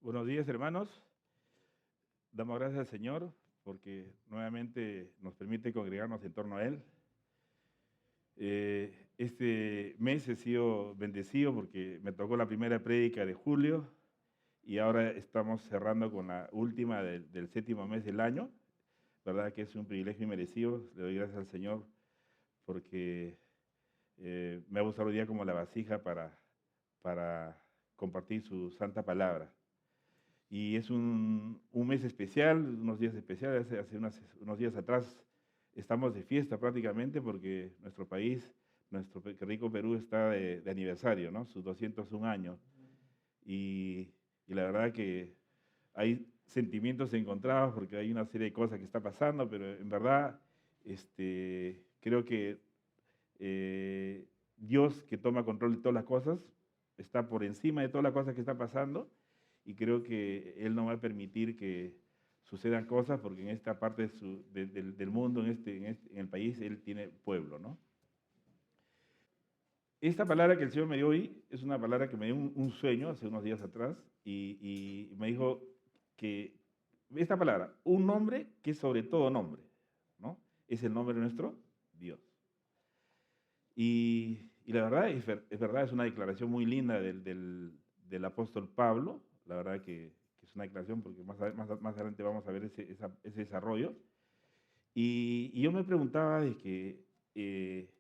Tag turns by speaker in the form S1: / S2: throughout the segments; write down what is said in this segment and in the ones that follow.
S1: Buenos días, hermanos. Damos gracias al Señor porque nuevamente nos permite congregarnos en torno a Él. Este mes he sido bendecido porque me tocó la primera prédica de julio y ahora estamos cerrando con la última del séptimo mes del año. Verdad que es un privilegio inmerecido. Le doy gracias al Señor porque me ha usado hoy día como la vasija para compartir su santa palabra. Y es un mes especial, unos días especiales. Hace unos días atrás estamos de fiesta prácticamente porque nuestro país, nuestro rico Perú está de aniversario, ¿no? Sus 201 años. Y la verdad que hay sentimientos encontrados porque hay una serie de cosas que está pasando, pero en verdad creo que Dios, que toma control de todas las cosas, está por encima de todas las cosas que están pasando, y creo que Él no va a permitir que sucedan cosas porque en esta parte del mundo, en el país, Él tiene pueblo, ¿no? Esta palabra que el Señor me dio hoy es una palabra que me dio un sueño hace unos días atrás y me dijo que esta palabra, un nombre que es sobre todo nombre, ¿no? Es el nombre de nuestro Dios. Y la verdad, es verdad, es una declaración muy linda del apóstol Pablo. La verdad que es una declaración porque más adelante vamos a ver ese desarrollo. Y yo me preguntaba de que,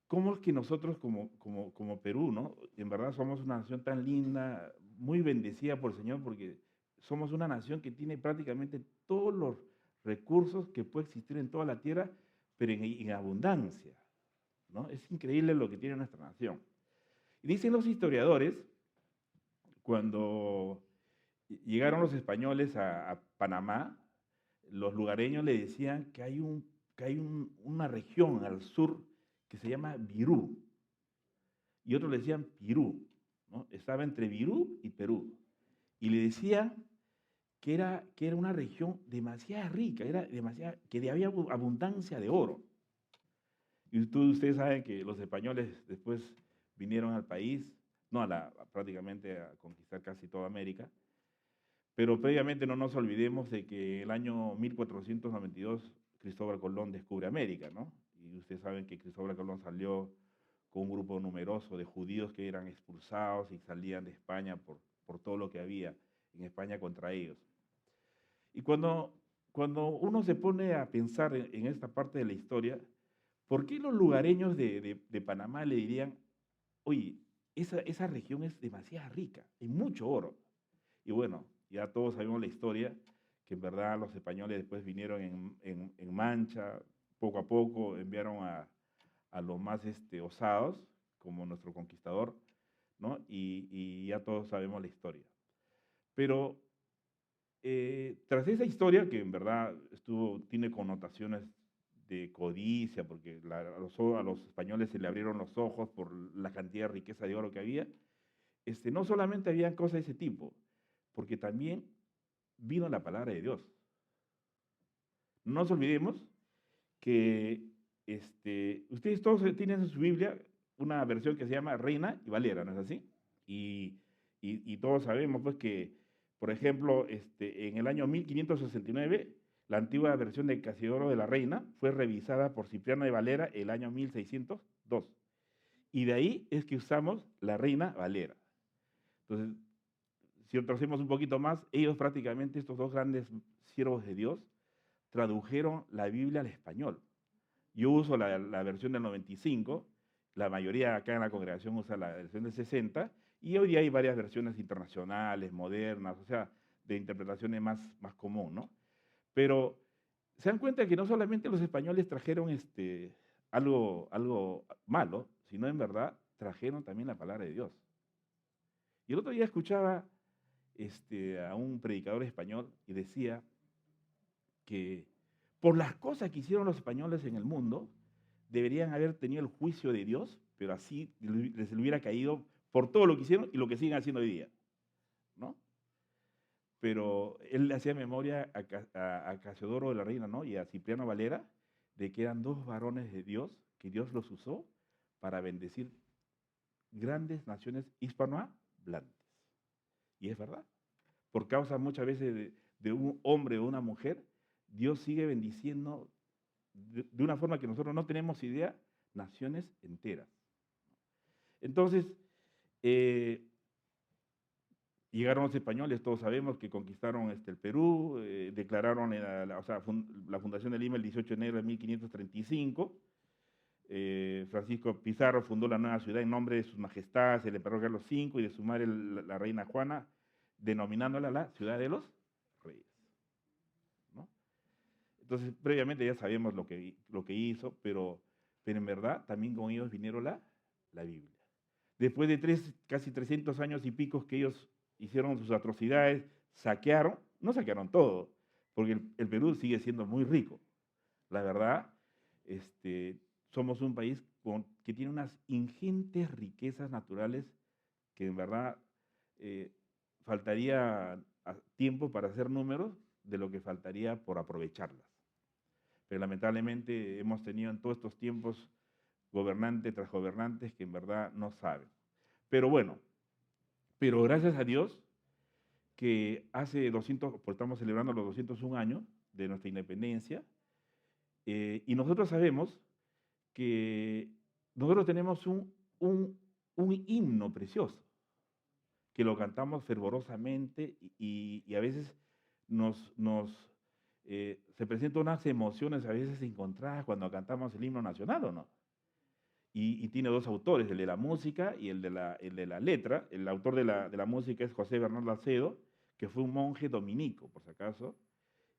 S1: ¿cómo es que nosotros como Perú, ¿no? En verdad somos una nación tan linda, muy bendecida por el Señor, porque somos una nación que tiene prácticamente todos los recursos que puede existir en toda la tierra, pero en abundancia, ¿no? Es increíble lo que tiene nuestra nación. Y dicen los historiadores, cuando llegaron los españoles a Panamá, los lugareños le decían que una región al sur que se llama Virú, y otros le decían Pirú, ¿no? Estaba entre Virú y Perú. Y le decían que era una región demasiado rica, que había abundancia de oro. Y ustedes saben que los españoles después vinieron al país, no prácticamente a conquistar casi toda América, pero previamente no nos olvidemos de que el año 1492 Cristóbal Colón descubre América, ¿no? Y ustedes saben que Cristóbal Colón salió con un grupo numeroso de judíos que eran expulsados y salían de España por todo lo que había en España contra ellos. Y cuando uno se pone a pensar en esta parte de la historia, ¿por qué los lugareños de Panamá le dirían, oye, esa región es demasiado rica, hay mucho oro? Y bueno, ya todos sabemos la historia, que en verdad los españoles después vinieron en mancha, poco a poco enviaron a los más osados, como nuestro conquistador, ¿no? Y ya todos sabemos la historia. Pero tras esa historia, que en verdad tiene connotaciones de codicia, porque a los españoles se le abrieron los ojos por la cantidad de riqueza de oro que había, no solamente habían cosas de ese tipo, porque también vino la palabra de Dios. No nos olvidemos que ustedes todos tienen en su Biblia una versión que se llama Reina y Valera, ¿no es así? Y todos sabemos pues que, por ejemplo, en el año 1569, la antigua versión de Casiodoro de la Reina fue revisada por Cipriano de Valera el año 1602. Y de ahí es que usamos la Reina Valera. Entonces, si retrocedemos un poquito más, ellos prácticamente, estos dos grandes siervos de Dios, tradujeron la Biblia al español. Yo uso la versión del 95, la mayoría acá en la congregación usa la versión del 60, y hoy día hay varias versiones internacionales, modernas, o sea, de interpretaciones más común, ¿no? Pero se dan cuenta que no solamente los españoles trajeron algo malo, sino en verdad trajeron también la palabra de Dios. Y el otro día escuchaba a un predicador español y decía que por las cosas que hicieron los españoles en el mundo, deberían haber tenido el juicio de Dios, pero así les hubiera caído por todo lo que hicieron y lo que siguen haciendo hoy día, ¿no? Pero él le hacía memoria a Casiodoro de la Reina, ¿no? Y a Cipriano Valera, de que eran dos varones de Dios, que Dios los usó para bendecir grandes naciones hispanohablantes. Y es verdad. por causa muchas veces de un hombre o una mujer, Dios sigue bendiciendo de una forma que nosotros no tenemos idea, naciones enteras. Entonces, eh, llegaron los españoles, todos sabemos que conquistaron el Perú, declararon la fundación de Lima el 18 de enero de 1535. Francisco Pizarro fundó la nueva ciudad en nombre de sus majestades, el emperador Carlos V y de su madre, la reina Juana, denominándola la ciudad de los reyes, ¿no? Entonces, previamente ya sabemos lo que hizo, pero en verdad también con ellos vinieron la Biblia. Después de casi 300 años y picos que ellos hicieron sus atrocidades, saquearon, no saquearon todo, porque el Perú sigue siendo muy rico. La verdad, somos un país que tiene unas ingentes riquezas naturales que en verdad faltaría tiempo para hacer números de lo que faltaría por aprovecharlas. Pero lamentablemente hemos tenido en todos estos tiempos gobernantes tras gobernantes que en verdad no saben. Pero bueno, pero gracias a Dios que hace 200, pues estamos celebrando los 201 años de nuestra independencia, y nosotros sabemos que nosotros tenemos un himno precioso, que lo cantamos fervorosamente y a veces se presentan unas emociones a veces encontradas cuando cantamos el himno nacional, ¿o no? Y tiene dos autores, el de la música y el de la letra. El autor de la música es José Bernardo Acedo, que fue un monje dominico, por si acaso,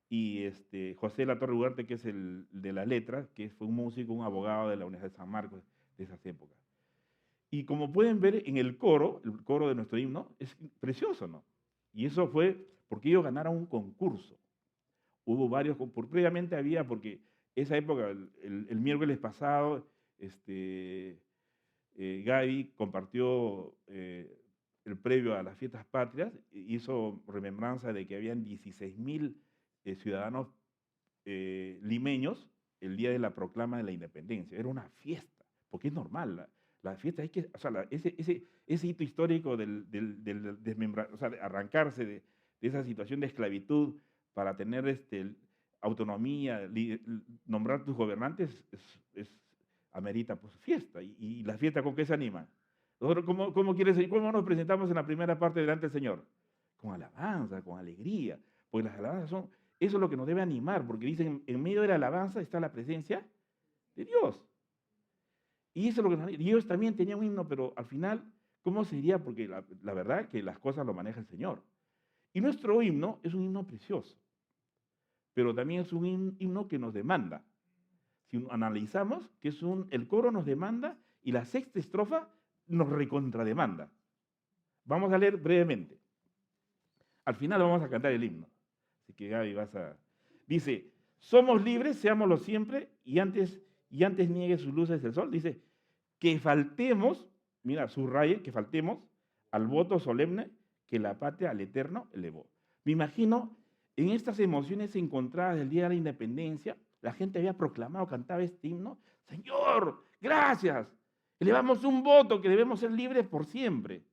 S1: y José Latorre Ugarte, que es el de la letra, que fue un músico, un abogado de la Universidad de San Marcos de esas épocas. Y como pueden ver en el coro de nuestro himno, es precioso, ¿no? Y eso fue porque ellos ganaron un concurso. Hubo varios, previamente había, porque esa época, el miércoles pasado, Gaby compartió el previo a las fiestas patrias, hizo remembranza de que habían 16.000 ciudadanos limeños el día de la proclama de la independencia. Era una fiesta, porque es normal. La fiesta, o sea, ese hito histórico o sea, de arrancarse de esa situación de esclavitud para tener autonomía, nombrar tus gobernantes, amerita pues, fiesta. ¿Y la fiesta con qué se anima? Nosotros, ¿cómo nos presentamos en la primera parte delante del Señor? Con alabanza, con alegría, porque las alabanzas eso es lo que nos debe animar, porque dicen, en medio de la alabanza está la presencia de Dios. Y eso es lo que nos anima. Dios también tenía un himno, pero al final, ¿cómo sería? Porque la verdad que las cosas lo maneja el Señor. Y nuestro himno es un himno precioso, pero también es un himno que nos demanda. Si analizamos, que el coro nos demanda y la sexta estrofa nos recontrademanda. Vamos a leer brevemente. Al final vamos a cantar el himno. Así que Gaby dice, somos libres, seámoslo siempre, y antes niegue sus luces el sol. Dice, que faltemos, mira, subraye, que faltemos al voto solemne que la patria al eterno elevó. Me imagino, en estas emociones encontradas del Día de la Independencia, la gente había proclamado, cantaba este himno, Señor, gracias, elevamos un voto que debemos ser libres por siempre,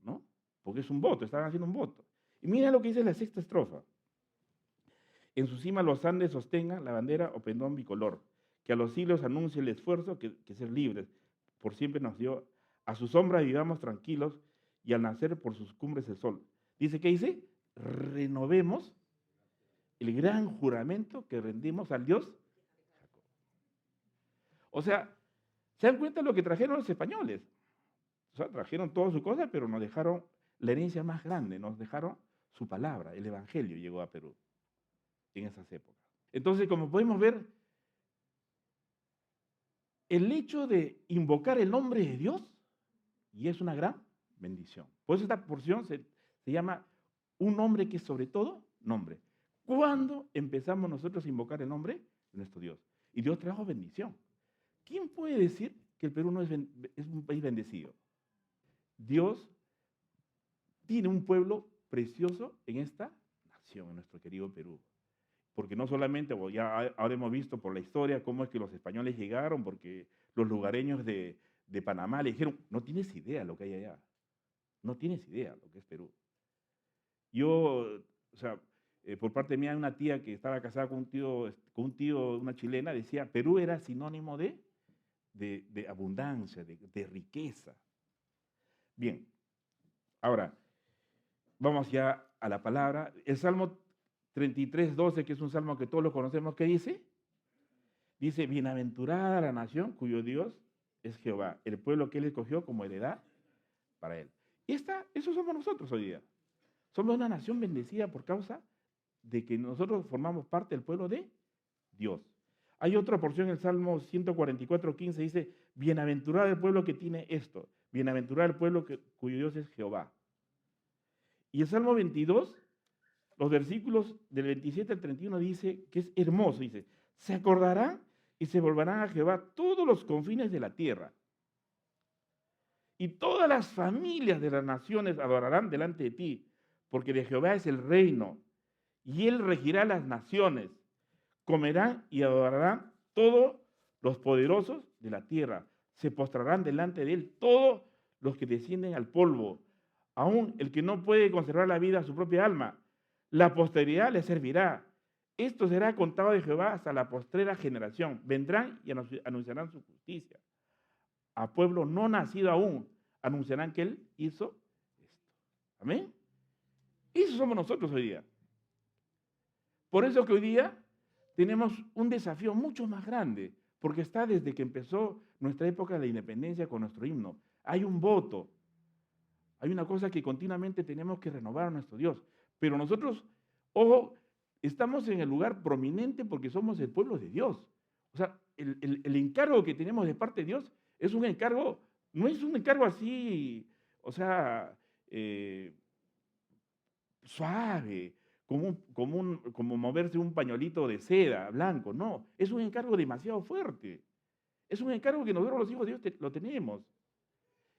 S1: ¿no? Porque es un voto, estaban haciendo un voto. Y mira lo que dice la sexta estrofa. En su cima los Andes sostengan la bandera o pendón bicolor, que a los siglos anuncie el esfuerzo que ser libres por siempre nos dio. A su sombra vivamos tranquilos y al nacer por sus cumbres el sol. Dice, ¿qué dice? Renovemos el gran juramento que rendimos al Dios Jacob. O sea, ¿se dan cuenta de lo que trajeron los españoles? O sea, trajeron todas sus cosas, pero nos dejaron la herencia más grande, nos dejaron su palabra, el Evangelio llegó a Perú en esas épocas. Entonces, como podemos ver, el hecho de invocar el nombre de Dios y es una gran bendición. Por eso esta porción se llama un nombre que es sobre todo nombre. ¿Cuándo empezamos nosotros a invocar el nombre de nuestro Dios? Y Dios trajo bendición. ¿Quién puede decir que el Perú no es un país bendecido? Dios tiene un pueblo precioso en esta nación, en nuestro querido Perú. Porque no solamente, ya ahora hemos visto por la historia cómo es que los españoles llegaron, porque los lugareños de Panamá le dijeron, no tienes idea lo que hay allá, no tienes idea lo que es Perú. Yo, o sea, por parte mía, una tía que estaba casada con un tío, una chilena, decía, Perú era sinónimo de abundancia, de riqueza. Bien, ahora, vamos ya a la palabra. El Salmo 33:12, que es un salmo que todos lo conocemos, ¿qué dice? Dice, bienaventurada la nación cuyo Dios es Jehová, el pueblo que él escogió como heredad para él. Eso somos nosotros hoy día. Somos una nación bendecida por causa de que nosotros formamos parte del pueblo de Dios. Hay otra porción en el Salmo 144:15, dice, bienaventurado el pueblo que tiene esto, bienaventurado el pueblo cuyo Dios es Jehová. Y el Salmo 22, los versículos del 27 al 31 dice que es hermoso, dice, se acordarán y se volverán a Jehová todos los confines de la tierra. Y todas las familias de las naciones adorarán delante de ti, porque de Jehová es el reino, y él regirá las naciones. Comerán y adorarán todos los poderosos de la tierra. Se postrarán delante de él todos los que descienden al polvo, aun el que no puede conservar la vida a su propia alma. La posteridad le servirá. Esto será contado de Jehová hasta la postrera generación. Vendrán y anunciarán su justicia. A pueblo no nacido aún, anunciarán que él hizo esto. Amén. Eso somos nosotros hoy día. Por eso que hoy día tenemos un desafío mucho más grande, porque está desde que empezó nuestra época de la independencia con nuestro himno. Hay un voto, hay una cosa que continuamente tenemos que renovar a nuestro Dios. Pero nosotros, ojo, estamos en el lugar prominente porque somos el pueblo de Dios. O sea, el encargo que tenemos de parte de Dios es un encargo, no es un encargo así, o sea, suave, como moverse un pañuelito de seda blanco. No, es un encargo demasiado fuerte. Es un encargo que nosotros los hijos de Dios lo tenemos.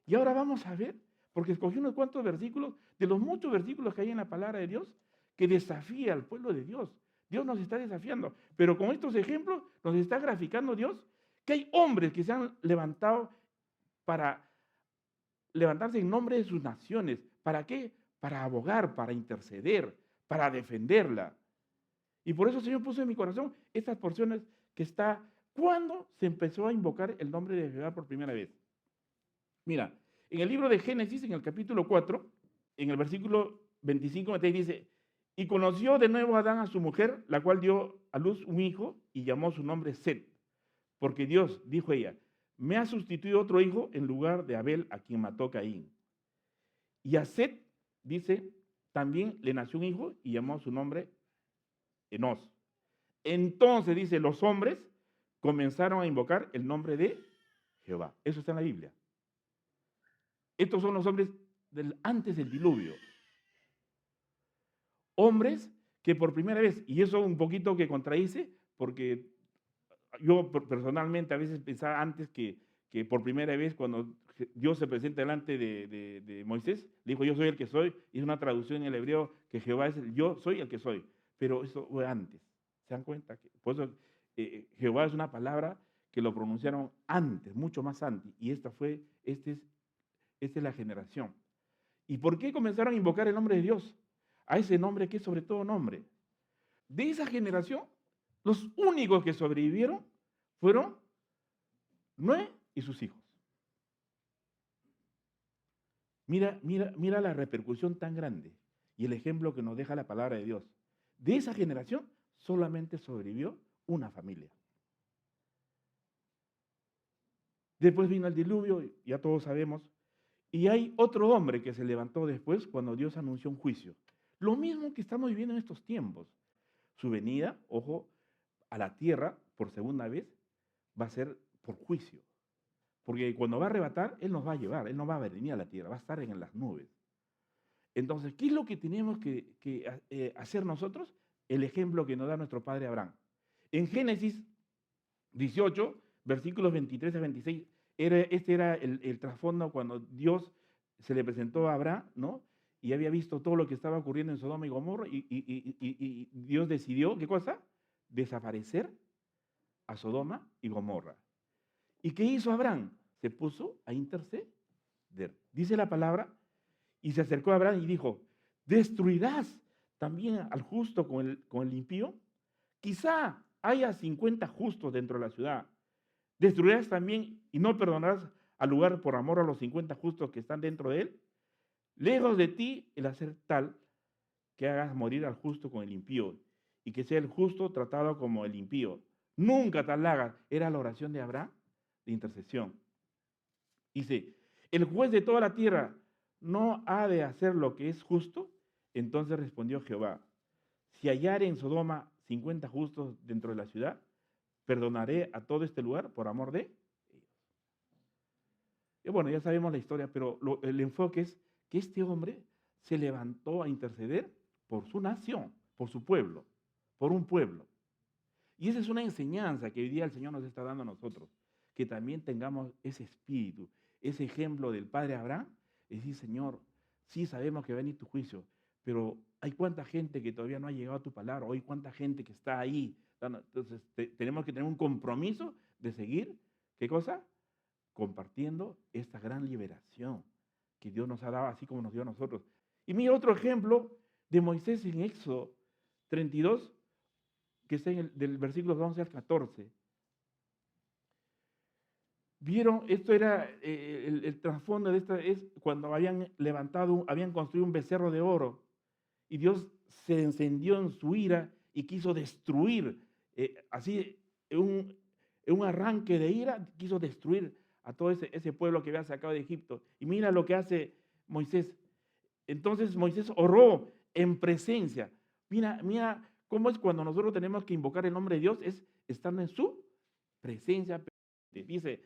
S1: Y ahora vamos a ver, porque escogí unos cuantos versículos, de los muchos versículos que hay en la palabra de Dios, que desafía al pueblo de Dios. Dios nos está desafiando. Pero con estos ejemplos nos está graficando Dios que hay hombres que se han levantado para levantarse en nombre de sus naciones. ¿Para qué? Para abogar, para interceder, para defenderla. Y por eso el Señor puso en mi corazón estas porciones que está, ¿cuándo se empezó a invocar el nombre de Jehová por primera vez? Mira, en el libro de Génesis, en el capítulo 4, en el versículo 25, dice, y conoció de nuevo Adán a su mujer, la cual dio a luz un hijo y llamó su nombre Set, porque Dios, dijo ella, me ha sustituido otro hijo en lugar de Abel, a quien mató Caín. Y a Set, dice, también le nació un hijo y llamó su nombre Enos. Entonces, dice, los hombres comenzaron a invocar el nombre de Jehová. Eso está en la Biblia. Estos son los hombres antes del diluvio. Hombres que por primera vez, y eso un poquito que contradice, porque yo personalmente a veces pensaba antes que por primera vez cuando Dios se presenta delante de Moisés, le dijo, yo soy el que soy, y es una traducción en el hebreo que Jehová es el yo soy el que soy, pero eso fue antes. ¿Se dan cuenta? Por eso Jehová es una palabra que lo pronunciaron antes, mucho más antes, y esta es la generación. ¿Y por qué comenzaron a invocar el nombre de Dios? A ese nombre que es sobre todo nombre. De esa generación, los únicos que sobrevivieron fueron Noé y sus hijos. Mira la repercusión tan grande y el ejemplo que nos deja la palabra de Dios. De esa generación solamente sobrevivió una familia. Después vino el diluvio, ya todos sabemos, y hay otro hombre que se levantó después cuando Dios anunció un juicio. Lo mismo que estamos viviendo en estos tiempos. Su venida, ojo, a la tierra por segunda vez va a ser por juicio. Porque cuando va a arrebatar, Él nos va a llevar, Él no va a venir a la tierra, va a estar en las nubes. Entonces, ¿qué es lo que tenemos que hacer nosotros? El ejemplo que nos da nuestro padre Abraham. En Génesis 18, versículos 23 a 26, este era el trasfondo cuando Dios se le presentó a Abraham, ¿no? Y había visto todo lo que estaba ocurriendo en Sodoma y Gomorra y Dios decidió, ¿qué cosa? Desaparecer a Sodoma y Gomorra. ¿Y qué hizo Abraham? Se puso a interceder. Dice la palabra, y se acercó a Abraham y dijo, ¿Destruirás también al justo con el impío? Quizá haya 50 justos dentro de la ciudad. ¿Destruirás también y no perdonarás al lugar por amor a los 50 justos que están dentro de él? Lejos de ti el hacer tal que hagas morir al justo con el impío y que sea el justo tratado como el impío. Nunca tal hagas. Era la oración de Abraham de intercesión. Dice, el juez de toda la tierra no ha de hacer lo que es justo. Entonces respondió Jehová, si hallare en Sodoma 50 justos dentro de la ciudad, perdonaré a todo este lugar por amor de ellos. Y bueno, ya sabemos la historia, pero el enfoque es que este hombre se levantó a interceder por su nación, por su pueblo, por un pueblo. Y esa es una enseñanza que hoy día el Señor nos está dando a nosotros, que también tengamos ese espíritu, ese ejemplo del padre Abraham, y decir, Señor, sí sabemos que va a venir tu juicio, pero hay cuánta gente que todavía no ha llegado a tu palabra, hoy cuánta gente que está ahí. Entonces tenemos que tener un compromiso de seguir, ¿qué cosa? Compartiendo esta gran liberación que Dios nos ha dado, así como nos dio a nosotros. Y mira otro ejemplo de Moisés en Éxodo 32, que está del versículo 11 al 14. Vieron, esto era el trasfondo de esta, es cuando habían habían construido un becerro de oro y Dios se encendió en su ira y quiso destruir, así en un arranque de ira, quiso destruir a todo ese pueblo que había sacado de Egipto. Y mira lo que hace Moisés. Entonces Moisés oró en presencia. Mira cómo es cuando nosotros tenemos que invocar el nombre de Dios, es estando en su presencia. Dice,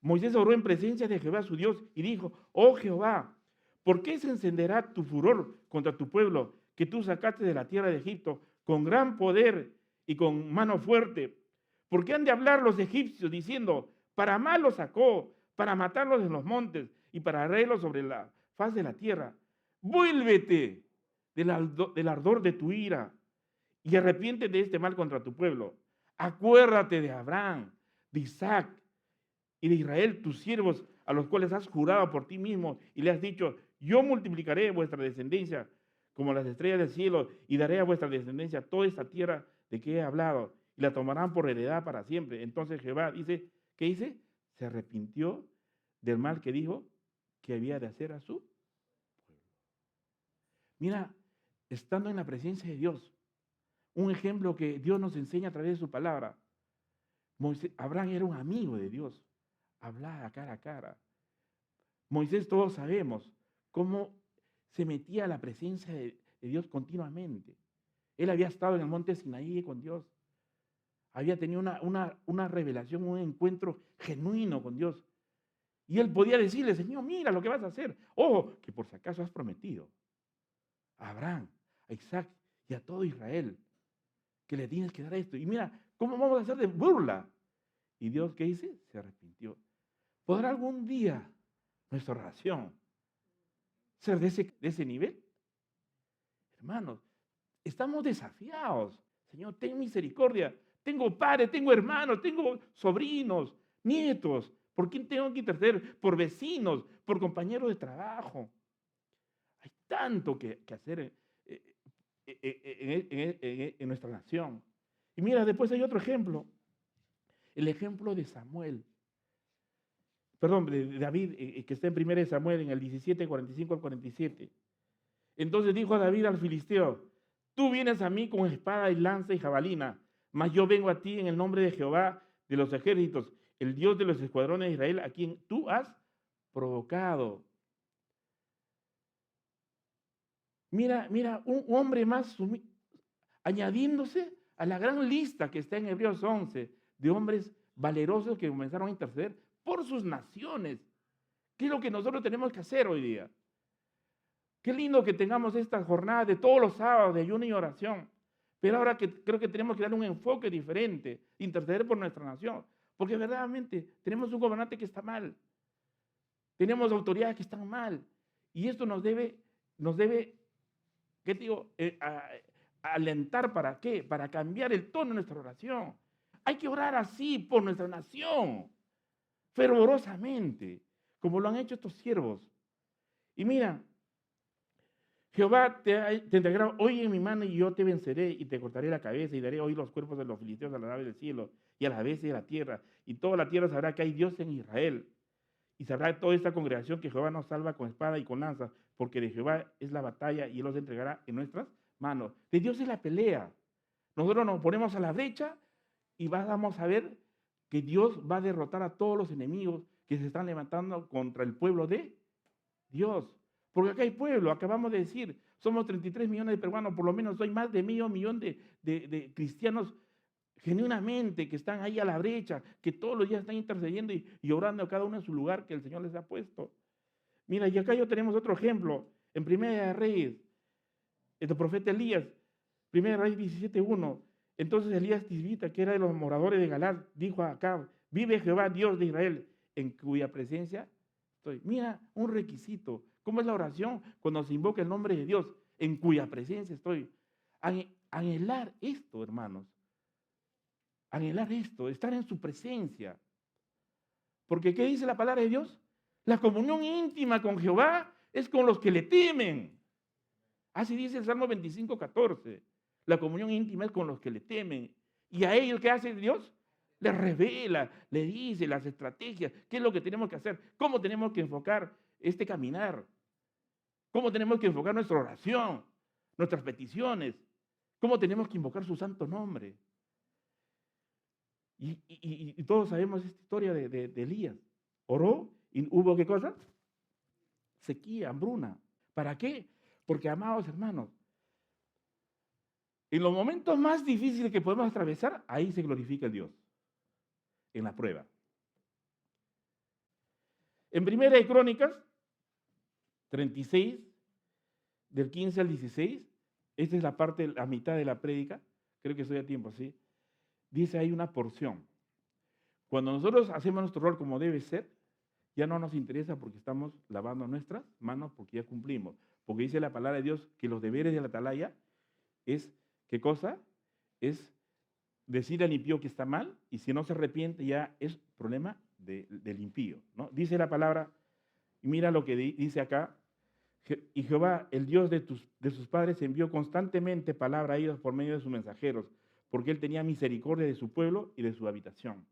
S1: Moisés oró en presencia de Jehová su Dios y dijo, oh Jehová, ¿por qué se encenderá tu furor contra tu pueblo que tú sacaste de la tierra de Egipto con gran poder y con mano fuerte? ¿Por qué han de hablar los egipcios diciendo, para mal los sacó, para matarlos en los montes y para reírlos sobre la faz de la tierra? Vuélvete del ardor de tu ira y arrepiéntete de este mal contra tu pueblo. Acuérdate de Abraham, de Isaac y de Israel, tus siervos, a los cuales has jurado por ti mismo y le has dicho, yo multiplicaré vuestra descendencia como las estrellas del cielo y daré a vuestra descendencia toda esta tierra de que he hablado y la tomarán por heredad para siempre. Entonces Jehová dice, ¿qué dice? Se arrepintió del mal que dijo que había de hacer a su pueblo. Mira, estando en la presencia de Dios, un ejemplo que Dios nos enseña a través de su palabra. Abraham era un amigo de Dios, hablaba cara a cara. Moisés, todos sabemos cómo se metía a la presencia de Dios continuamente. Él había estado en el monte Sinaí con Dios. Había tenido una revelación, un encuentro genuino con Dios. Y él podía decirle, Señor, mira lo que vas a hacer. Ojo, que por si acaso has prometido a Abraham, a Isaac y a todo Israel que le tienes que dar esto. Y mira, ¿cómo vamos a hacer de burla? Y Dios, ¿qué dice? Se arrepintió. ¿Podrá algún día nuestra oración ser de ese nivel? Hermanos, estamos desafiados. Señor, ten misericordia. Tengo padres, tengo hermanos, tengo sobrinos, nietos. ¿Por quién tengo que interceder? Por vecinos, por compañeros de trabajo. Hay tanto que hacer en nuestra nación. Y mira, después hay otro ejemplo. El ejemplo de Samuel. Perdón, de David, que está en 1 Samuel, en el 17, 45 al 47. Entonces dijo a David al filisteo, tú vienes a mí con espada y lanza y jabalina, mas yo vengo a ti en el nombre de Jehová de los ejércitos, el Dios de los escuadrones de Israel, a quien tú has provocado. Mira, un hombre más añadiéndose a la gran lista que está en Hebreos 11 de hombres valerosos que comenzaron a interceder por sus naciones. ¿Qué es lo que nosotros tenemos que hacer hoy día? Qué lindo que tengamos esta jornada de todos los sábados de ayuno y oración. Pero ahora que creo que tenemos que dar un enfoque diferente, interceder por nuestra nación. Porque verdaderamente tenemos un gobernante que está mal. Tenemos autoridades que están mal. Y esto nos debe, ¿qué digo? Alentar ¿para qué? Para cambiar el tono de nuestra oración. Hay que orar así por nuestra nación, fervorosamente, como lo han hecho estos siervos. Y mira, Jehová te entregará hoy en mi mano y yo te venceré y te cortaré la cabeza y daré hoy los cuerpos de los filisteos a las aves del cielo y a las bestias de la tierra. Y toda la tierra sabrá que hay Dios en Israel. Y sabrá toda esta congregación que Jehová nos salva con espada y con lanza, porque de Jehová es la batalla y Él los entregará en nuestras manos. De Dios es la pelea. Nosotros nos ponemos a la brecha y vamos a ver que Dios va a derrotar a todos los enemigos que se están levantando contra el pueblo de Dios. Porque acá hay pueblo, acabamos de decir, somos 33 millones de peruanos, por lo menos hay más de medio millón de cristianos genuinamente que están ahí a la brecha, que todos los días están intercediendo y orando a cada uno en su lugar que el Señor les ha puesto. Mira, y acá yo tenemos otro ejemplo, en Primera de Reyes, el profeta Elías, Primera de Reyes 17:1. Entonces Elías Tisbita, que era de los moradores de Galad, dijo a Acab: vive Jehová, Dios de Israel, en cuya presencia estoy. Mira, un requisito. ¿Cómo es la oración? Cuando se invoca el nombre de Dios, en cuya presencia estoy. Anhelar esto, hermanos. Anhelar esto, estar en su presencia. Porque ¿qué dice la palabra de Dios? La comunión íntima con Jehová es con los que le temen. Así dice el Salmo 25:14. La comunión íntima es con los que le temen. ¿Y a ellos qué hace Dios? Les revela, le dice las estrategias, qué es lo que tenemos que hacer, cómo tenemos que enfocar este caminar, cómo tenemos que enfocar nuestra oración, nuestras peticiones, cómo tenemos que invocar su santo nombre. Y todos sabemos esta historia de Elías. Oró y hubo ¿qué cosa? Sequía, hambruna. ¿Para qué? Porque, amados hermanos, en los momentos más difíciles que podemos atravesar, ahí se glorifica el Dios, en la prueba. En Primera de Crónicas 36, del 15 al 16, esta es la parte, la mitad de la prédica, creo que estoy a tiempo, ¿sí? Dice ahí una porción. Cuando nosotros hacemos nuestro rol como debe ser, ya no nos interesa porque estamos lavando nuestras manos porque ya cumplimos. Porque dice la palabra de Dios que los deberes de la atalaya es, ¿qué cosa? Es decir al impío que está mal y si no se arrepiente ya es problema del impío, ¿no? Dice la palabra, y mira lo que dice acá, y Jehová, el Dios de sus padres, envió constantemente palabra a ellos por medio de sus mensajeros, porque Él tenía misericordia de su pueblo y de su habitación.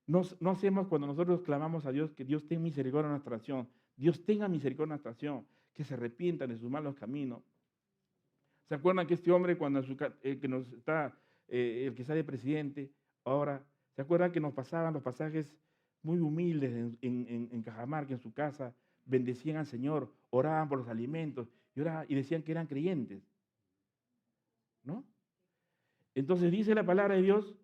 S1: No hacemos cuando nosotros clamamos a Dios que Dios tenga misericordia en nuestra nación, Dios tenga misericordia en nuestra nación, que se arrepientan de sus malos caminos. ¿Se acuerdan que este hombre cuando el que está de presidente, ahora, ¿se acuerdan que nos pasaban los pasajes muy humildes en Cajamarca, en su casa, bendecían al Señor, oraban por los alimentos y decían que eran creyentes? ¿No? Entonces dice la palabra de Dios,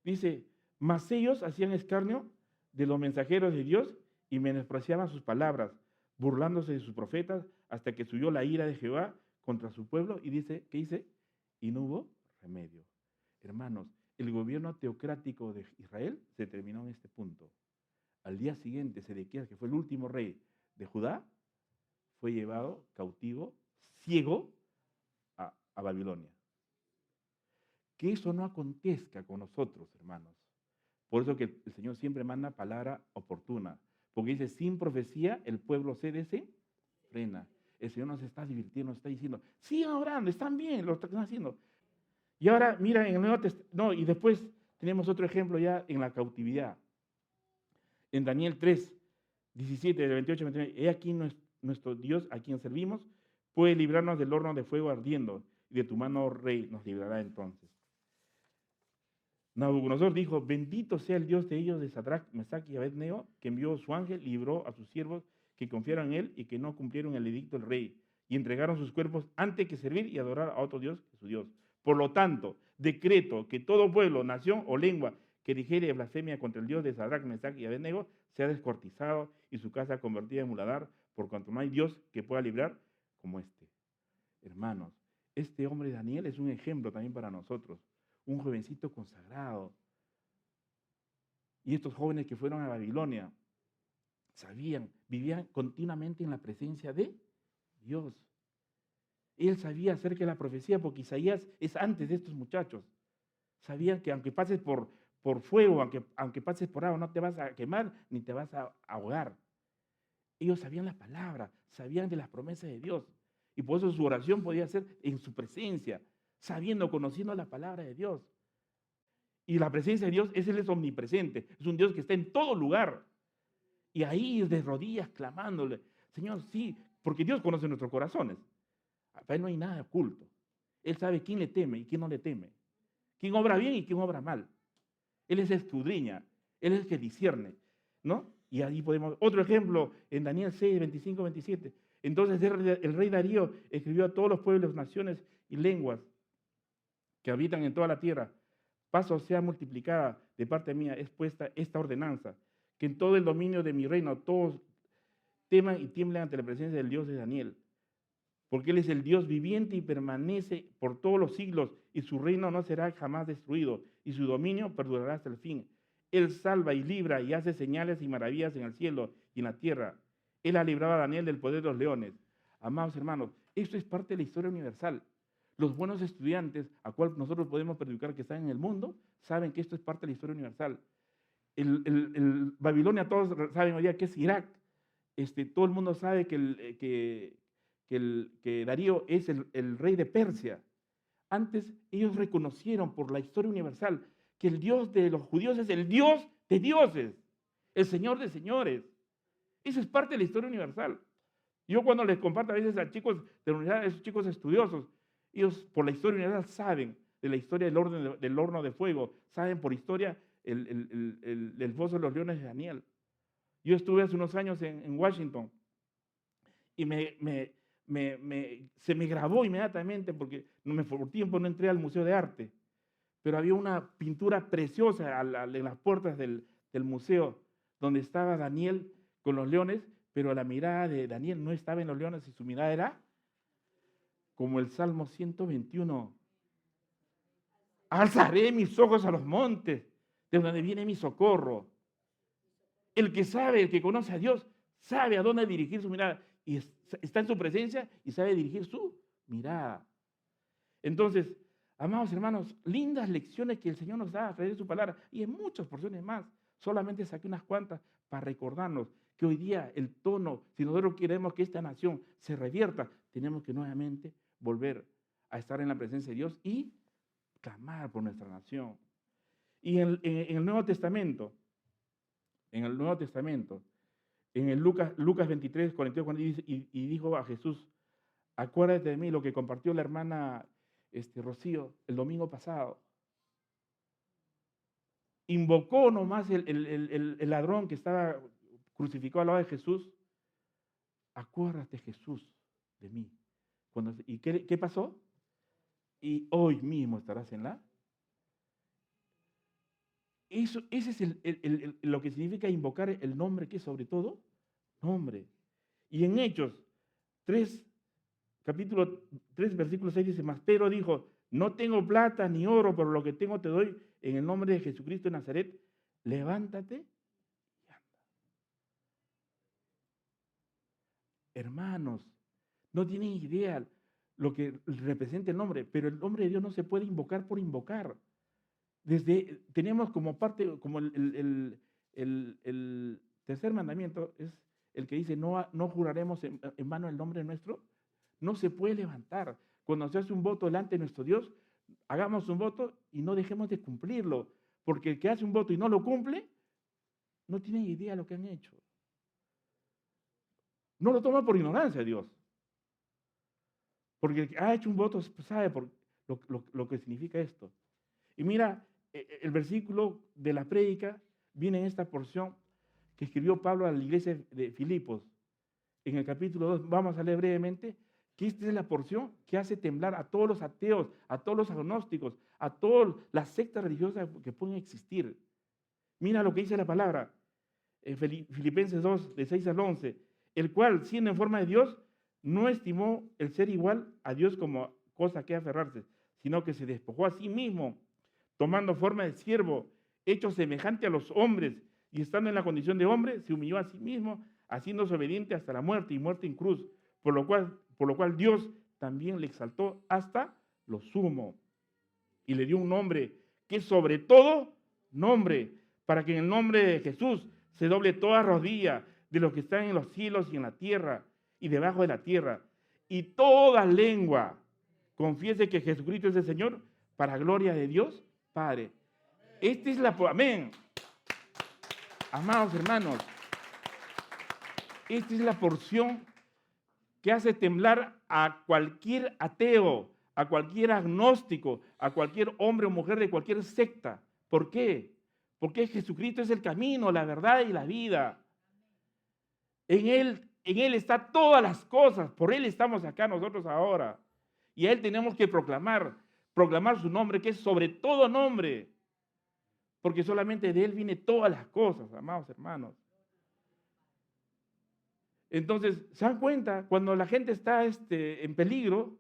S1: dice, mas ellos hacían escarnio de los mensajeros de Dios y menospreciaban sus palabras, burlándose de sus profetas, hasta que subió la ira de Jehová contra su pueblo y dice, ¿qué dice? Y no hubo remedio. Hermanos, el gobierno teocrático de Israel se terminó en este punto. Al día siguiente, Sedequías, que fue el último rey de Judá, fue llevado cautivo, ciego, a Babilonia. Que eso no acontezca con nosotros, hermanos. Por eso que el Señor siempre manda palabra oportuna. Porque dice, sin profecía el pueblo se desenfrena. El Señor nos está divirtiendo, nos está diciendo, sigan orando, están bien, lo están haciendo. Y ahora, mira, en el Nuevo Testamento, no, y después tenemos otro ejemplo ya en la cautividad. En Daniel 3, 17, del 28 al 29, he aquí nuestro Dios a quien servimos, puede librarnos del horno de fuego ardiendo, y de tu mano, rey, nos librará entonces. Nabucodonosor dijo, bendito sea el Dios de ellos de Sadrach, Mesach y Abednego, que envió su ángel, libró a sus siervos que confiaron en él y que no cumplieron el edicto del rey, y entregaron sus cuerpos antes que servir y adorar a otro Dios que su Dios. Por lo tanto, decreto que todo pueblo, nación o lengua que dijere blasfemia contra el Dios de Sadrach, Mesach y Abednego sea descuartizado y su casa convertida en muladar, por cuanto no hay Dios que pueda librar como este. Hermanos, este hombre Daniel es un ejemplo también para nosotros. Un jovencito consagrado. Y estos jóvenes que fueron a Babilonia, vivían continuamente en la presencia de Dios. Él sabía acerca de la profecía, porque Isaías es antes de estos muchachos. Sabían que aunque pases por fuego, aunque pases por agua, no te vas a quemar ni te vas a ahogar. Ellos sabían la palabra, sabían de las promesas de Dios. Y por eso su oración podía ser en su presencia, sabiendo, conociendo la palabra de Dios. Y la presencia de Dios, Él es omnipresente, es un Dios que está en todo lugar. Y ahí de rodillas clamándole, Señor, sí, porque Dios conoce nuestros corazones. Para Él no hay nada oculto. Él sabe quién le teme y quién no le teme. Quién obra bien y quién obra mal. Él es escudriña, Él es el que discierne, ¿no? Y ahí podemos, otro ejemplo, en Daniel 6, 25, 27. Entonces el rey Darío escribió a todos los pueblos, naciones y lenguas que habitan en toda la tierra: paz sea multiplicada de parte mía, es puesta esta ordenanza, que en todo el dominio de mi reino todos teman y tiemblen ante la presencia del Dios de Daniel, porque Él es el Dios viviente y permanece por todos los siglos, y su reino no será jamás destruido, y su dominio perdurará hasta el fin. Él salva y libra y hace señales y maravillas en el cielo y en la tierra. Él ha librado a Daniel del poder de los leones. Amados hermanos, esto es parte de la historia universal. Los buenos estudiantes, a cual nosotros podemos predicar que están en el mundo, saben que esto es parte de la historia universal. El Babilonia, todos saben hoy día que es Irak. Todo el mundo sabe que Darío es el rey de Persia. Antes ellos reconocieron por la historia universal que el Dios de los judíos es el Dios de dioses, el Señor de señores. Eso es parte de la historia universal. Yo cuando les comparto a veces a chicos de la universidad, a esos chicos estudiosos, ellos por la historia universal saben de la historia del horno de fuego, saben por historia el foso de los leones de Daniel. Yo estuve hace unos años en Washington y se me grabó inmediatamente porque por tiempo no entré al Museo de Arte, pero había una pintura preciosa en las puertas del museo donde estaba Daniel con los leones, pero la mirada de Daniel no estaba en los leones y su mirada era como el Salmo 121. Alzaré mis ojos a los montes, de donde viene mi socorro. El que sabe, el que conoce a Dios, sabe a dónde dirigir su mirada y está en su presencia y sabe dirigir su mirada. Entonces, amados hermanos, lindas lecciones que el Señor nos da a través de su palabra y en muchas porciones más. Solamente saqué unas cuantas para recordarnos que hoy día el tono, si nosotros queremos que esta nación se revierta, tenemos que nuevamente volver a estar en la presencia de Dios y clamar por nuestra nación. Y en el Nuevo Testamento, en el Lucas 23, 42, cuando dice, y dijo a Jesús, acuérdate de mí, lo que compartió la hermana Rocío el domingo pasado. Invocó nomás el ladrón que estaba crucificado al lado de Jesús. Acuérdate, Jesús, de mí. ¿Y qué pasó? Y hoy mismo estarás en la... Ese es lo que significa invocar el nombre, que es sobre todo nombre. Y en Hechos 3, capítulo 3, versículo 6 dice, mas Pedro dijo, no tengo plata ni oro, pero lo que tengo te doy en el nombre de Jesucristo de Nazaret, levántate y anda. Hermanos, no tienen idea lo que representa el nombre, pero el nombre de Dios no se puede invocar por invocar. Tenemos como parte, como el tercer mandamiento, es el que dice, no juraremos en vano el nombre nuestro. No se puede levantar. Cuando se hace un voto delante de nuestro Dios, hagamos un voto y no dejemos de cumplirlo, porque el que hace un voto y no lo cumple, no tiene idea de lo que han hecho. No lo toma por ignorancia Dios, porque el que ha hecho un voto sabe por lo que significa esto. Y mira, el versículo de la prédica viene en esta porción que escribió Pablo a la iglesia de Filipos. En el capítulo 2, vamos a leer brevemente, que esta es la porción que hace temblar a todos los ateos, a todos los agnósticos, a todas las sectas religiosas que pueden existir. Mira lo que dice la palabra, en Filipenses 2, de 6 al 11, el cual, siendo en forma de Dios, no estimó el ser igual a Dios como cosa que aferrarse, sino que se despojó a sí mismo, tomando forma de siervo, hecho semejante a los hombres, y estando en la condición de hombre, se humilló a sí mismo, haciéndose obediente hasta la muerte y muerte en cruz, por lo cual Dios también le exaltó hasta lo sumo y le dio un nombre que es sobre todo nombre, para que en el nombre de Jesús se doble toda rodilla de los que están en los cielos y en la tierra y debajo de la tierra, y toda lengua confiese que Jesucristo es el Señor para gloria de Dios Padre. Esta es la... Amén. Amados hermanos, esta es la porción que hace temblar a cualquier ateo, a cualquier agnóstico, a cualquier hombre o mujer de cualquier secta. ¿Por qué? Porque Jesucristo es el camino, la verdad y la vida. En Él están todas las cosas. Por Él estamos acá nosotros ahora. Y a Él tenemos que proclamar su nombre, que es sobre todo nombre. Porque solamente de Él vienen todas las cosas, amados hermanos. Entonces, ¿se dan cuenta? Cuando la gente está en peligro,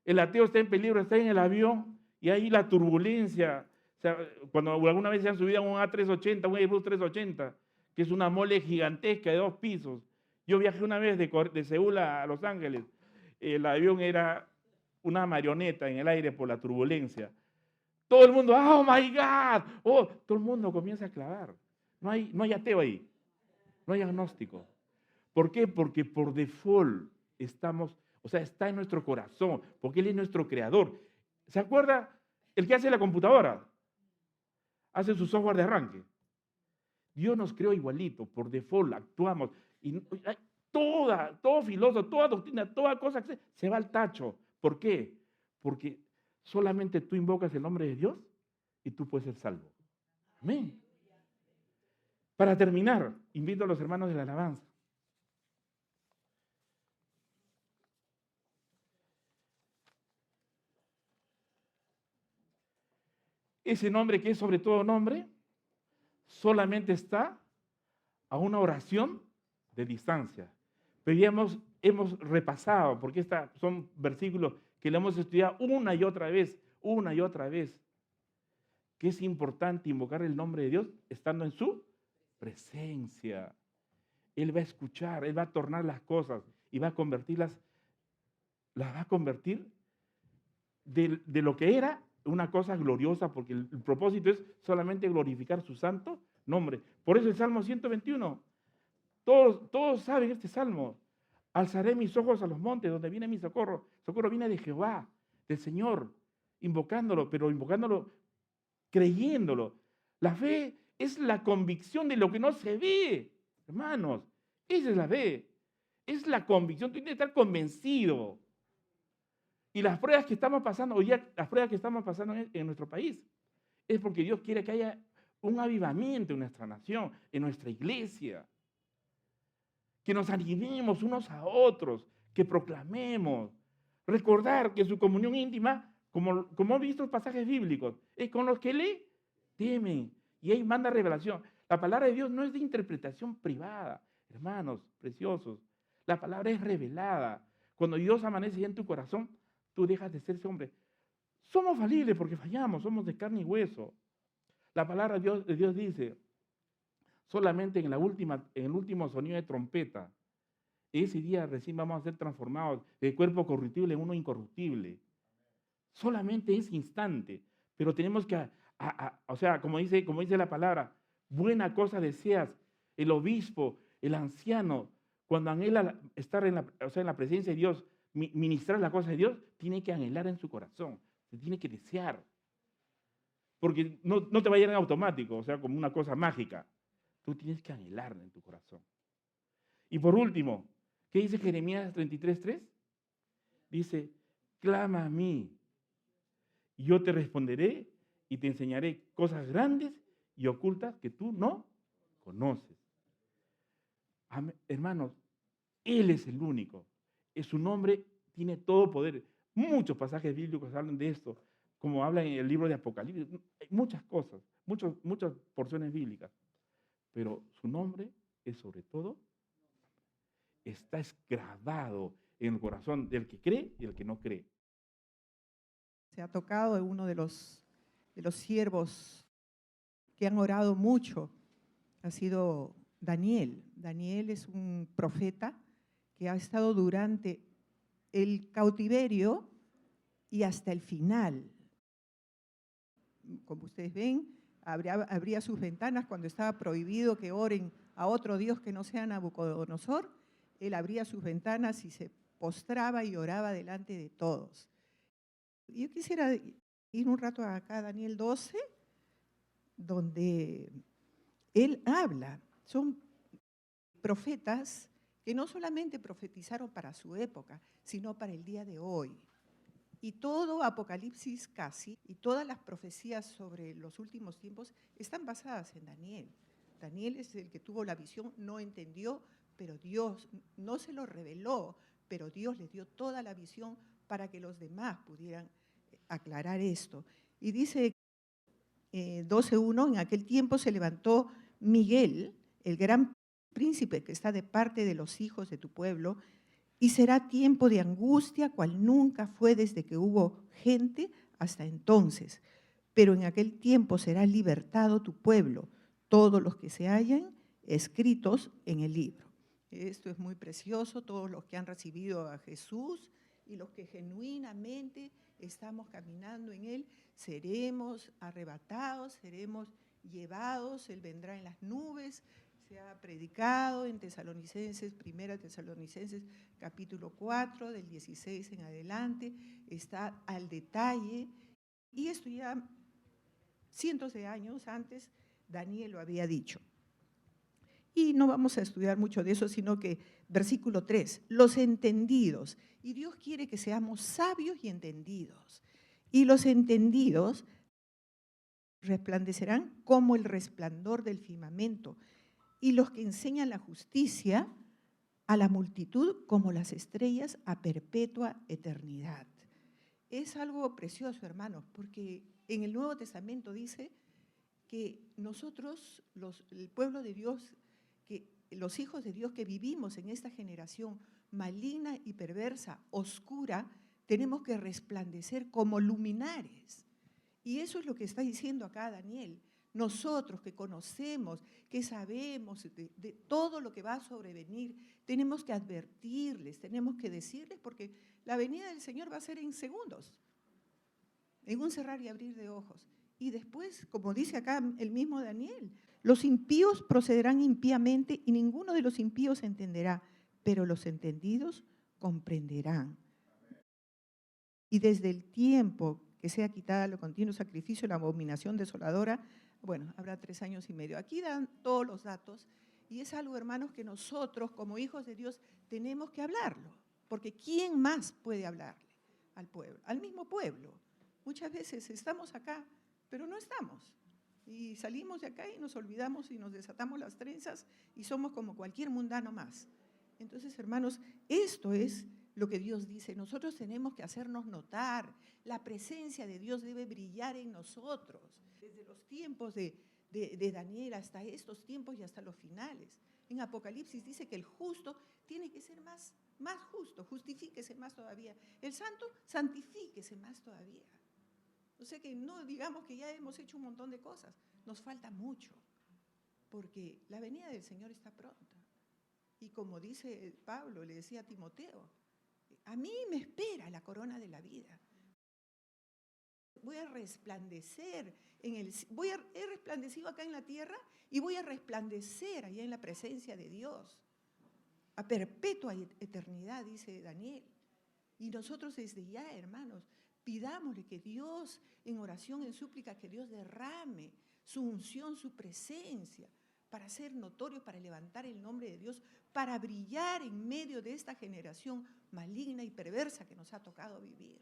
S1: el ateo está en peligro, está en el avión y hay la turbulencia. O sea, cuando alguna vez se han subido a un A380, un Airbus 380, que es una mole gigantesca de 2 pisos. Yo viajé una vez de Seúl a Los Ángeles. El avión era una marioneta en el aire por la turbulencia. Todo el mundo, oh my God, oh, todo el mundo comienza a clavar. No hay ateo ahí, no hay agnóstico. ¿Por qué? Porque por default estamos, o sea, está en nuestro corazón, porque Él es nuestro creador. ¿Se acuerda? El que hace la computadora, hace su software de arranque. Dios nos creó igualito, por default actuamos. Y todo filósofo, toda doctrina, toda cosa que se va al tacho. ¿Por qué? Porque solamente tú invocas el nombre de Dios y tú puedes ser salvo. Amén. Para terminar, invito a los hermanos de la alabanza. Ese nombre que es sobre todo nombre, solamente está a una oración de distancia. Pero ya hemos repasado, porque son versículos que le hemos estudiado una y otra vez, que es importante invocar el nombre de Dios estando en su presencia. Él va a escuchar, Él va a tornar las cosas y va a convertirlas, las va a convertir de lo que era una cosa gloriosa, porque el propósito es solamente glorificar su santo nombre. Por eso el Salmo 121, todos saben este Salmo. Alzaré mis ojos a los montes, donde viene mi socorro. Socorro viene de Jehová, del Señor, invocándolo, pero invocándolo, creyéndolo. La fe es la convicción de lo que no se ve, hermanos. Esa es la fe. Es la convicción, tú tienes que estar convencido. Y las pruebas que estamos pasando, en nuestro país, es porque Dios quiere que haya un avivamiento en nuestra nación, en nuestra iglesia. Que nos animemos unos a otros, que proclamemos. Recordar que su comunión íntima, como he visto pasajes bíblicos, es con los que le temen. Y ahí manda revelación. La palabra de Dios no es de interpretación privada, hermanos preciosos. La palabra es revelada. Cuando Dios amanece ya en tu corazón, tú dejas de ser ese hombre. Somos falibles porque fallamos, somos de carne y hueso. La palabra de Dios dice, solamente en el último sonido de trompeta, ese día recién vamos a ser transformados del cuerpo corruptible en uno incorruptible. Solamente ese instante. Pero tenemos que, o sea, como dice la palabra, buena cosa deseas. El obispo, el anciano, cuando anhela estar en la presencia de Dios, ministrar la cosa de Dios, tiene que anhelar en su corazón, se tiene que desear. Porque no te va a llegar en automático, o sea, como una cosa mágica. Tú tienes que anhelar en tu corazón. Y por último, ¿qué dice Jeremías 33:3? Dice, clama a mí, y yo te responderé y te enseñaré cosas grandes y ocultas que tú no conoces. Hermanos, Él es el único. Su nombre tiene todo poder. Muchos pasajes bíblicos hablan de esto, como habla en el libro de Apocalipsis. Hay muchas cosas, muchas porciones bíblicas. Pero su nombre es sobre todo, está grabado en el corazón del que cree y del que no cree.
S2: Se ha tocado en uno de los siervos que han orado mucho, ha sido Daniel. Daniel es un profeta que ha estado durante el cautiverio y hasta el final. Como ustedes ven, abría sus ventanas cuando estaba prohibido que oren a otro Dios que no sea Nabucodonosor. Él abría sus ventanas y se postraba y oraba delante de todos. Yo quisiera ir un rato acá a Daniel 12, donde él habla. Son profetas que no solamente profetizaron para su época, sino para el día de hoy. Y todo Apocalipsis casi, y todas las profecías sobre los últimos tiempos están basadas en Daniel. Daniel es el que tuvo la visión, no entendió, pero Dios no se lo reveló, pero Dios le dio toda la visión para que los demás pudieran aclarar esto. Y dice 12:1, en aquel tiempo se levantó Miguel, el gran príncipe que está de parte de los hijos de tu pueblo, y será tiempo de angustia cual nunca fue desde que hubo gente hasta entonces. Pero en aquel tiempo será libertado tu pueblo, todos los que se hallan escritos en el libro. Esto es muy precioso, todos los que han recibido a Jesús y los que genuinamente estamos caminando en Él, seremos arrebatados, seremos llevados, Él vendrá en las nubes. Se ha predicado en Tesalonicenses, Primera Tesalonicenses, capítulo 4, del 16 en adelante, está al detalle, y esto ya cientos de años antes Daniel lo había dicho. Y no vamos a estudiar mucho de eso, sino que versículo 3, los entendidos. Y Dios quiere que seamos sabios y entendidos. Y los entendidos resplandecerán como el resplandor del firmamento, y los que enseñan la justicia a la multitud como las estrellas a perpetua eternidad. Es algo precioso, hermanos, porque en el Nuevo Testamento dice que nosotros, el pueblo de Dios, que los hijos de Dios que vivimos en esta generación maligna y perversa, oscura, tenemos que resplandecer como luminares. Y eso es lo que está diciendo acá Daniel. Nosotros que conocemos, que sabemos de todo lo que va a sobrevenir, tenemos que advertirles, tenemos que decirles, porque la venida del Señor va a ser en segundos, en un cerrar y abrir de ojos. Y después, como dice acá el mismo Daniel, los impíos procederán impíamente y ninguno de los impíos entenderá, pero los entendidos comprenderán. Y desde el tiempo que sea quitada lo continuo sacrificio, la abominación desoladora, bueno, habrá 3 años y medio. Aquí dan todos los datos y es algo, hermanos, que nosotros como hijos de Dios tenemos que hablarlo, porque ¿quién más puede hablarle al pueblo? Al mismo pueblo. Muchas veces estamos acá, pero no estamos. Y salimos de acá y nos olvidamos y nos desatamos las trenzas y somos como cualquier mundano más. Entonces, hermanos, esto es lo que Dios dice. Nosotros tenemos que hacernos notar. La presencia de Dios debe brillar en nosotros. Desde los tiempos de Daniel hasta estos tiempos y hasta los finales. En Apocalipsis dice que el justo tiene que ser más justo, justifíquese más todavía. El santo, santifíquese más todavía. O sea que no digamos que ya hemos hecho un montón de cosas. Nos falta mucho, porque la venida del Señor está pronta. Y como dice Pablo, le decía a Timoteo, a mí me espera la corona de la vida. Voy a resplandecer, he resplandecido acá en la tierra y voy a resplandecer allá en la presencia de Dios. A perpetua eternidad, dice Daniel. Y nosotros desde ya, hermanos, pidámosle que Dios, en oración, en súplica, que Dios derrame su unción, su presencia, para ser notorio, para levantar el nombre de Dios, para brillar en medio de esta generación maligna y perversa que nos ha tocado vivir.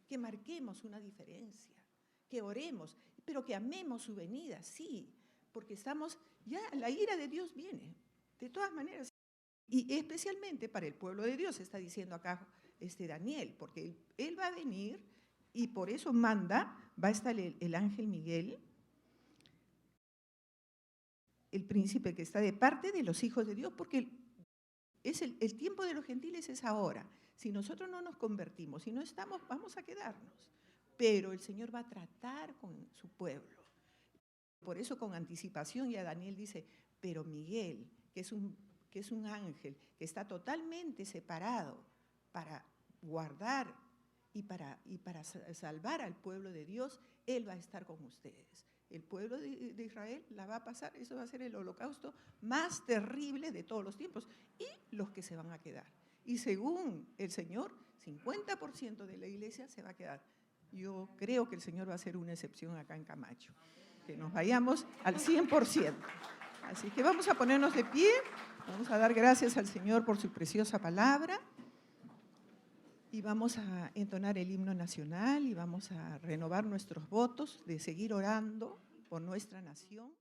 S2: Que marquemos una diferencia, que oremos, pero que amemos su venida, sí, porque ya la ira de Dios viene, de todas maneras. Y especialmente para el pueblo de Dios, está diciendo acá Daniel, porque él va a venir y por eso va a estar el ángel Miguel, el príncipe que está de parte de los hijos de Dios, porque es el tiempo de los gentiles es ahora. Si nosotros no nos convertimos, si no estamos, vamos a quedarnos. Pero el Señor va a tratar con su pueblo. Por eso con anticipación ya Daniel dice, pero Miguel, que es un ángel, que está totalmente separado para guardar y para salvar al pueblo de Dios, Él va a estar con ustedes. El pueblo de Israel la va a pasar, eso va a ser el holocausto más terrible de todos los tiempos, y los que se van a quedar. y según el Señor, 50% de la iglesia se va a quedar. Yo creo que el Señor va a hacer una excepción acá en Camacho, que nos vayamos al 100%. Así que vamos a ponernos de pie, vamos a dar gracias al Señor por su preciosa palabra y vamos a entonar el himno nacional y vamos a renovar nuestros votos de seguir orando por nuestra nación.